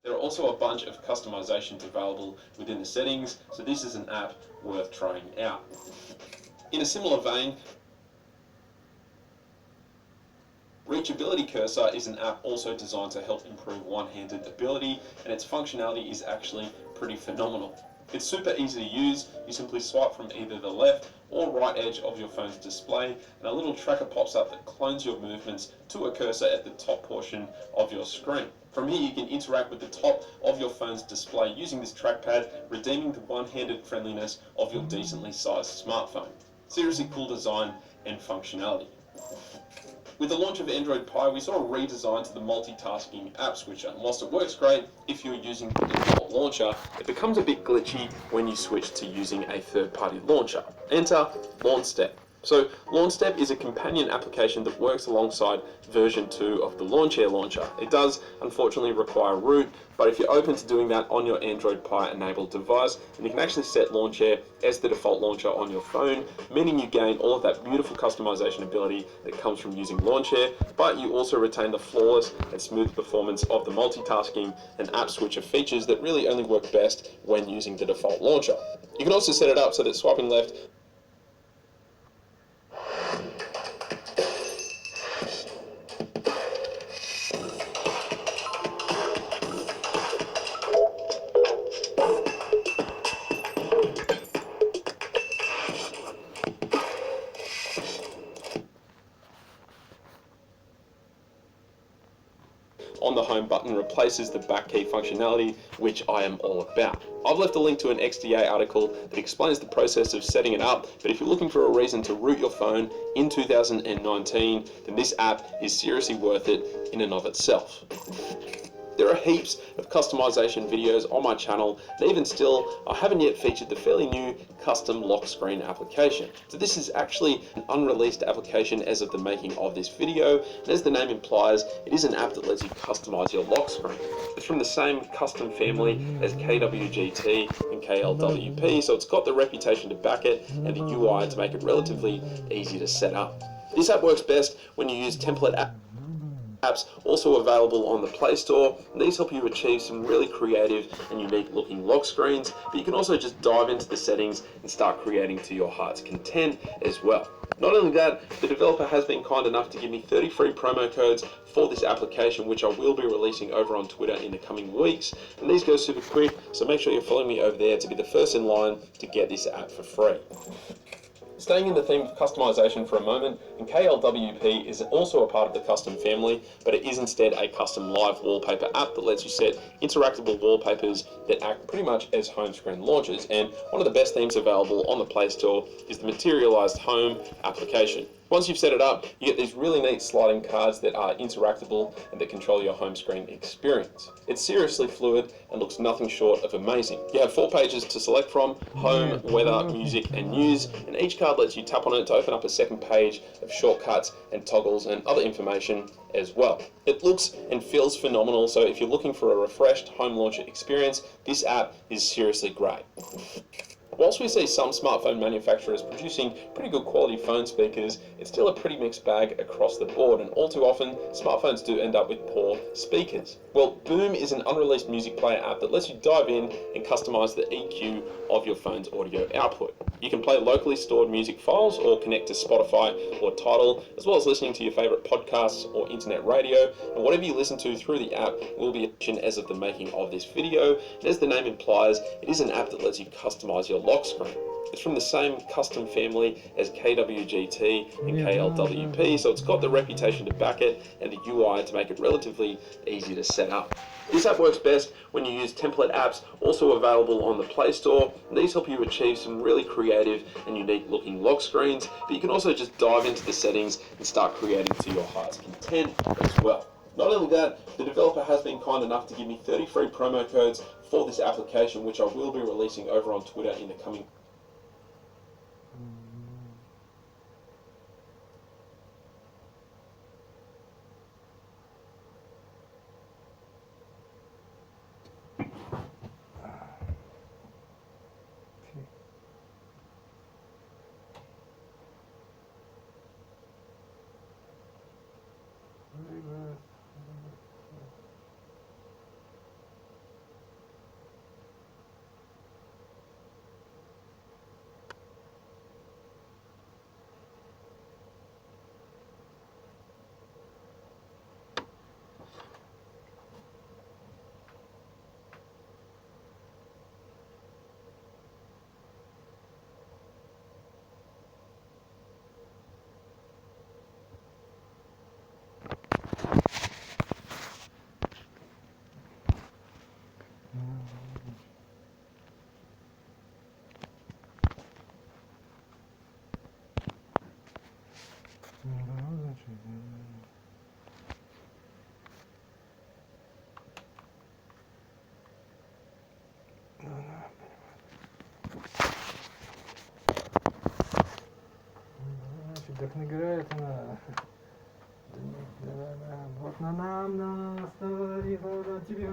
There are also a bunch of customizations available within the settings, so this is an app worth trying out. In a similar vein, Reachability Cursor is an app also designed to help improve one-handed ability, and its functionality is actually pretty phenomenal. It's super easy to use. You simply swipe from either the left or right edge of your phone's display, and a little tracker pops up that clones your movements to a cursor at the top portion of your screen. From here you can interact with the top of your phone's display using this trackpad, redeeming the one-handed friendliness of your decently sized smartphone. Seriously cool design and functionality. With the launch of Android Pie, we saw a redesign to the multitasking app switcher, and whilst it works great if you're using the default launcher, it becomes a bit glitchy when you switch to using a third-party launcher. Enter LaunchStep. So LaunchStep is a companion application that works alongside version 2 of the Launchair launcher. It does unfortunately require root, but if you're open to doing that on your Android Pie enabled device, then you can actually set Launchair as the default launcher on your phone, meaning you gain all of that beautiful customization ability that comes from using Launchair, but you also retain the flawless and smooth performance of the multitasking and app switcher features that really only work best when using the default launcher. You can also set it up so that swiping left on the home button replaces the back key functionality, which I am all about. I've left a link to an XDA article that explains the process of setting it up, but if you're looking for a reason to root your phone in 2019, then this app is seriously worth it in and of itself. There are heaps of customization videos on my channel, and even still, I haven't yet featured the fairly new custom lock screen application. So this is actually an unreleased application as of the making of this video, and as the name implies, it is an app that lets you customize your lock screen. It's from the same custom family as KWGT and KLWP, so it's got the reputation to back it and the UI to make it relatively easy to set up. This app works best when you use template apps also available on the Play Store. These help you achieve some really creative and unique looking lock screens, but you can also just dive into the settings and start creating to your heart's content as well. Not only that, the developer has been kind enough to give me 30 free promo codes for this application, which I will be releasing over on Twitter in the coming weeks, and these go super quick, so make sure you're following me over there to be the first in line to get this app for free. Staying in the theme of customization for a moment, and KLWP is also a part of the custom family, but it is instead a custom live wallpaper app that lets you set interactable wallpapers that act pretty much as home screen launchers, and one of the best themes available on the Play Store is the Materialized Home application. Once you've set it up, you get these really neat sliding cards that are interactable and that control your home screen experience. It's seriously fluid and looks nothing short of amazing. You have 4 pages to select from: home, weather, music, and news, and each card lets you tap on it to open up a second page of shortcuts and toggles and other information as well. It looks and feels phenomenal, so if you're looking for a refreshed home launcher experience, this app is seriously great. Whilst we see some smartphone manufacturers producing pretty good quality phone speakers, it's still a pretty mixed bag across the board, and all too often, smartphones do end up with poor speakers. Well, Boom is an unreleased music player app that lets you dive in and customize the EQ of your phone's audio output. You can play locally stored music files or connect to Spotify or Tidal, as well as listening to your favorite podcasts or internet radio, and whatever you listen to through the app will be attention as of the making of this video, and as the name implies, it is an app that lets you customize your lock screen. It's from the same custom family as KWGT and KLWP, so it's got the reputation to back it and the UI to make it relatively easy to set up. This app works best when you use template apps, also available on the Play Store, and these help you achieve some really creative and unique looking lock screens, but you can also just dive into the settings and start creating to your heart's content as well. Not only that, the developer has been kind enough to give me 30 free promo codes for this application, which I will be releasing over on Twitter in the coming играет она. Вот на нам наставит на тебя.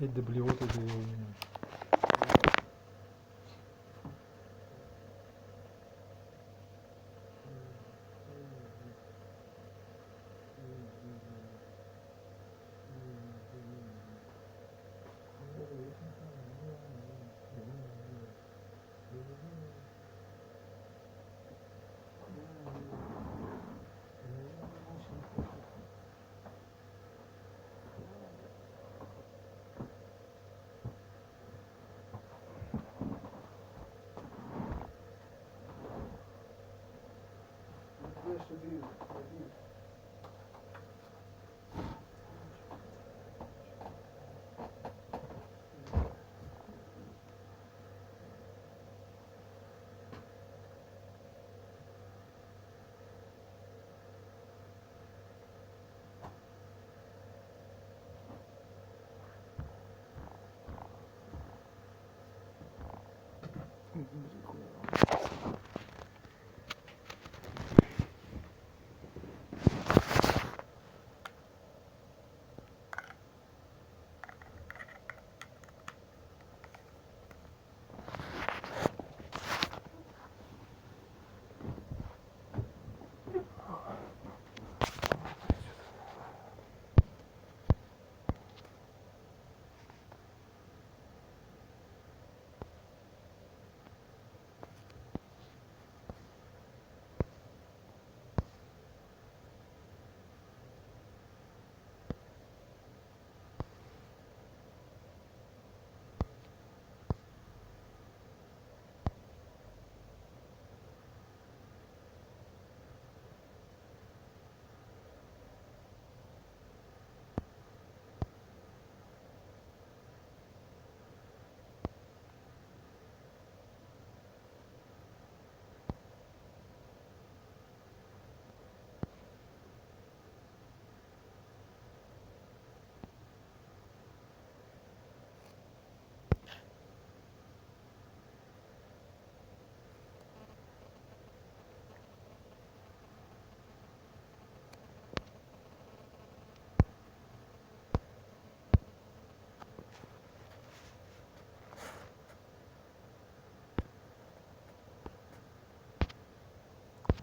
Опять до блевоты довел меня.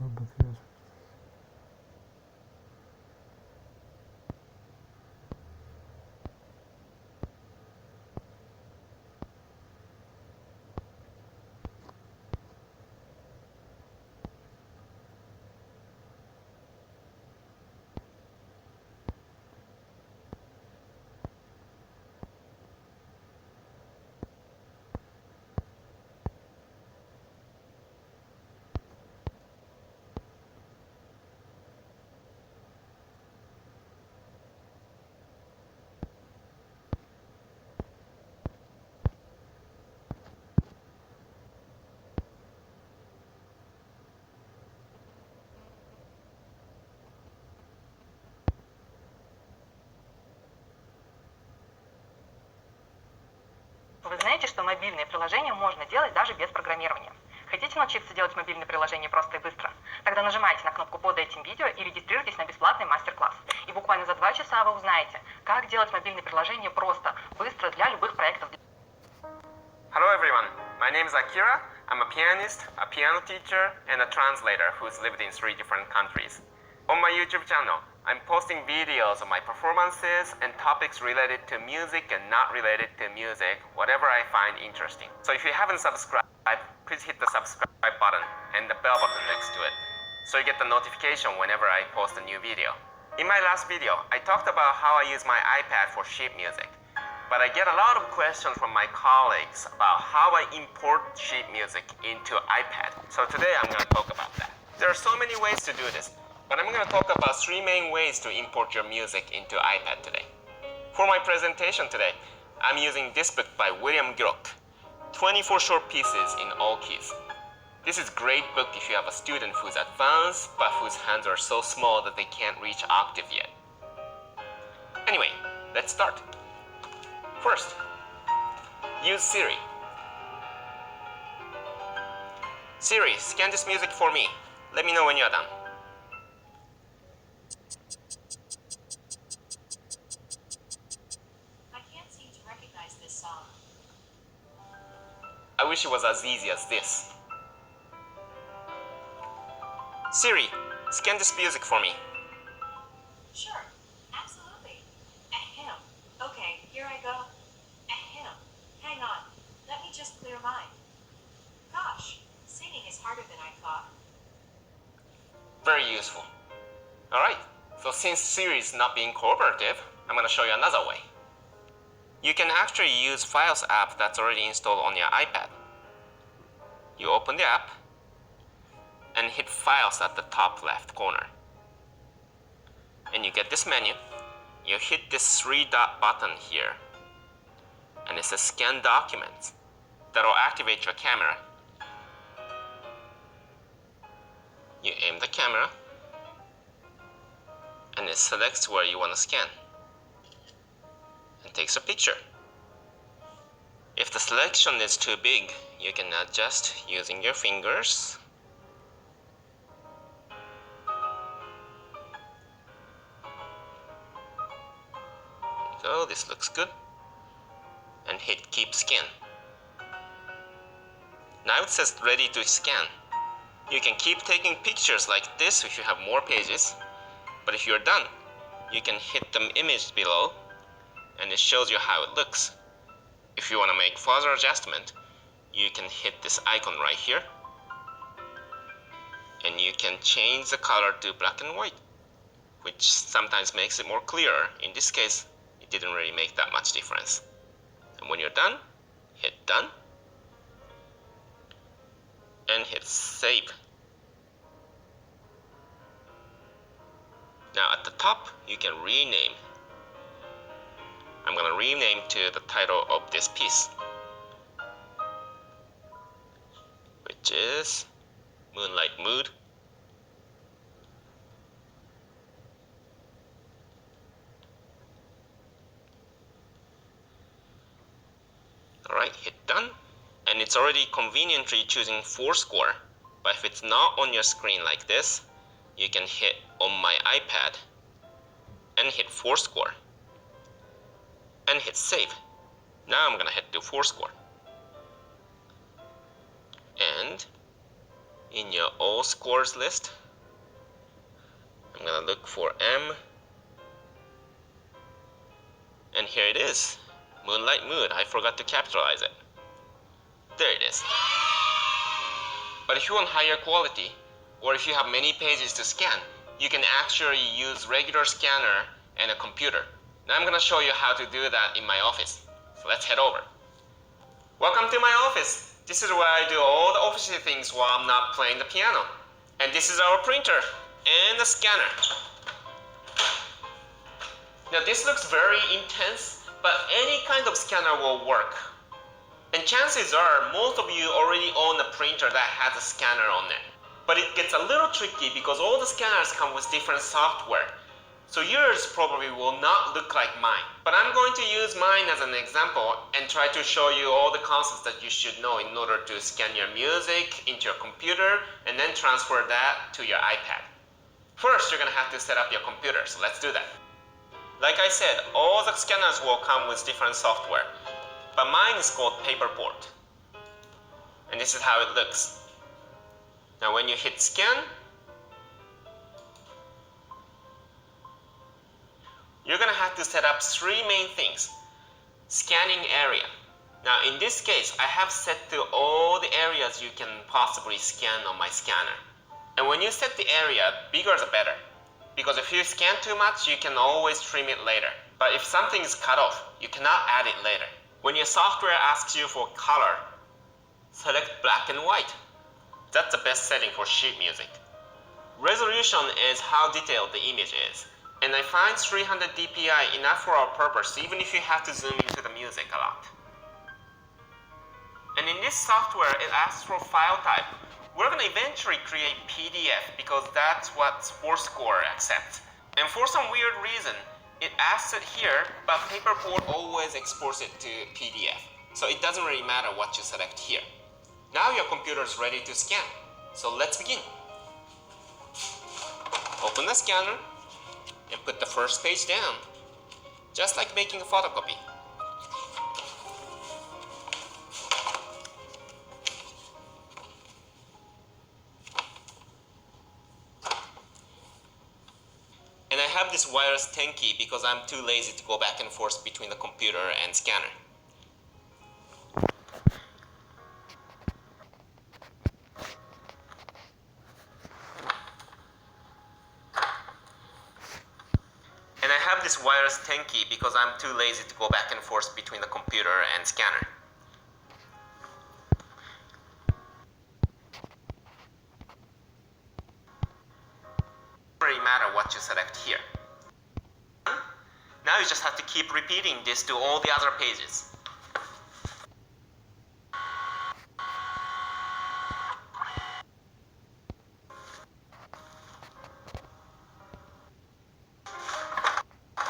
работает. Вы знаете, что мобильные приложения можно делать даже без программирования. Хотите научиться делать мобильные приложения просто и быстро? Тогда нажимайте на кнопку под этим видео и регистрируйтесь на бесплатный мастер-класс. И буквально за 2 часа вы узнаете, как делать мобильные приложения просто, быстро для любых проектов. Hello everyone, my name is Akira. I'm a pianist, a piano teacher, and a translator who's lived in 3 different countries. On my YouTube channel, I'm posting videos of my performances and topics related to music and not related to music, whatever I find interesting. So if you haven't subscribed, please hit the subscribe button and the bell button next to it, so you get the notification whenever I post a new video. In my last video, I talked about how I use my iPad for sheet music, but I get a lot of questions from my colleagues about how I import sheet music into iPad. So today I'm going to talk about that. There are so many ways to do this, but I'm going to talk about 3 main ways to import your music into iPad today. For my presentation today, I'm using this book by William Gluck, 24 short pieces in all keys. This is a great book if you have a student who's advanced but whose hands are so small that they can't reach octave yet. Anyway, let's start. First, use Siri. Siri, scan this music for me. Let me know when you're done. I wish it was as easy as this. Siri, scan this music for me. Sure, absolutely. Ahem. Okay, here I go. Ahem. Hang on. Let me just clear mine. Gosh, singing is harder than I thought. Very useful. Alright, so since Siri is not being cooperative, I'm going to show you another way. You can actually use Files app that's already installed on your iPad. You open the app and hit Files at the top left corner. And you get this menu. You hit this 3-dot button here. And it says Scan Documents. That'll activate your camera. You aim the camera and it selects where you want to scan and takes a picture. If the selection is too big, you can adjust using your fingers. So this looks good. And hit Keep Scan. Now it says ready to scan. You can keep taking pictures like this if you have more pages, but if you're done, you can hit the image below and it shows you how it looks. If you want to make further adjustment, you can hit this icon right here and you can change the color to black and white, which sometimes makes it more clearer. In this case, it didn't really make that much difference. And when you're done, hit done and hit save. Now at the top, you can rename. I'm going to rename to the title of this piece, which is Moonlight Mood. Alright, hit done. And it's already conveniently choosing 4 score. But if it's not on your screen like this, you can hit on my iPad and hit 4 score and hit save. Now I'm gonna hit do 4 score. And in your all scores list, I'm gonna look for M. And here it is. Moonlight Mood. I forgot to capitalize it. There it is. But if you want higher quality, or if you have many pages to scan, you can actually use regular scanner and a computer. Now I'm gonna show you how to do that in my office. So let's head over. Welcome to my office. This is where I do all the official things while I'm not playing the piano. And this is our printer and the scanner. Now this looks very intense, but any kind of scanner will work. And chances are most of you already own a printer that has a scanner on it. But it gets a little tricky because all the scanners come with different software. So yours probably will not look like mine. But I'm going to use mine as an example and try to show you all the concepts that you should know in order to scan your music into your computer and then transfer that to your iPad. First, you're going to have to set up your computer, so let's do that. Like I said, all the scanners will come with different software, but mine is called Paperport. And this is how it looks. Now when you hit scan, you're going to have to set up three main things. Scanning area. Now in this case, I have set to all the areas you can possibly scan on my scanner. And when you set the area, bigger the better. Because if you scan too much, you can always trim it later. But if something is cut off, you cannot add it later. When your software asks you for color, select black and white. That's the best setting for sheet music. Resolution is how detailed the image is. And I find 300 dpi enough for our purpose, even if you have to zoom into the music a lot. And in this software, it asks for file type. We're going to eventually create PDF because that's what SportsScore accepts. And for some weird reason, it asks it here, but Paperport always exports it to PDF. So it doesn't really matter what you select here. Now your computer is ready to scan. So let's begin. Open the scanner and put the first page down, just like making a photocopy. And I have this wireless 10 key because I'm too lazy to go back and forth between the computer and scanner. And I have this wireless 10 key because I'm too lazy to go back and forth between the computer and scanner. Doesn't really matter what you select here. Now you just have to keep repeating this to all the other pages.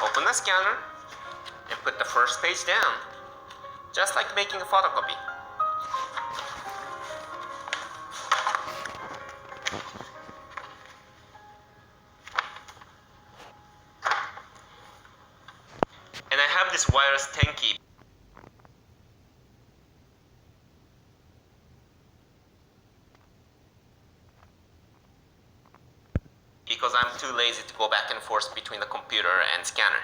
Open the scanner and put the first page down, just like making a photocopy. And I have this wireless 10 key because I'm too lazy to go back and forth between the computer and scanner.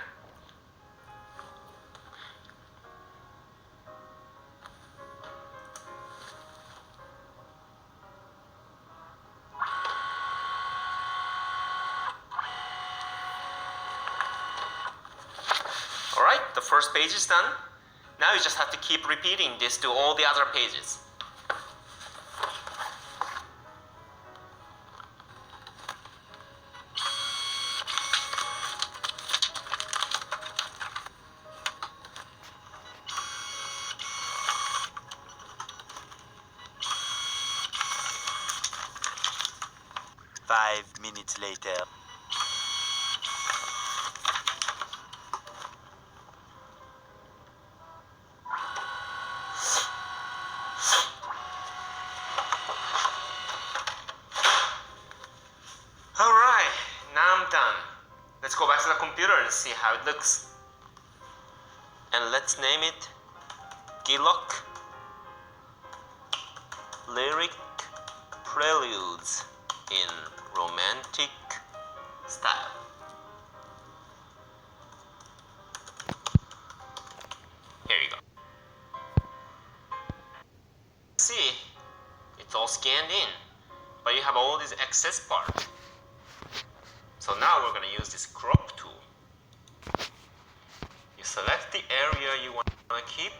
Alright, the first page is done. Now you just have to keep repeating this to all the other pages. Minutes later. Alright, now I'm done. Let's go back to the computer and see how it looks. And let's name it Gilok Lyric Preludes in Romantic style. Here you go. See, it's all scanned in, but you have all these excess parts. So now we're going to use this crop tool. You select the area you want to keep,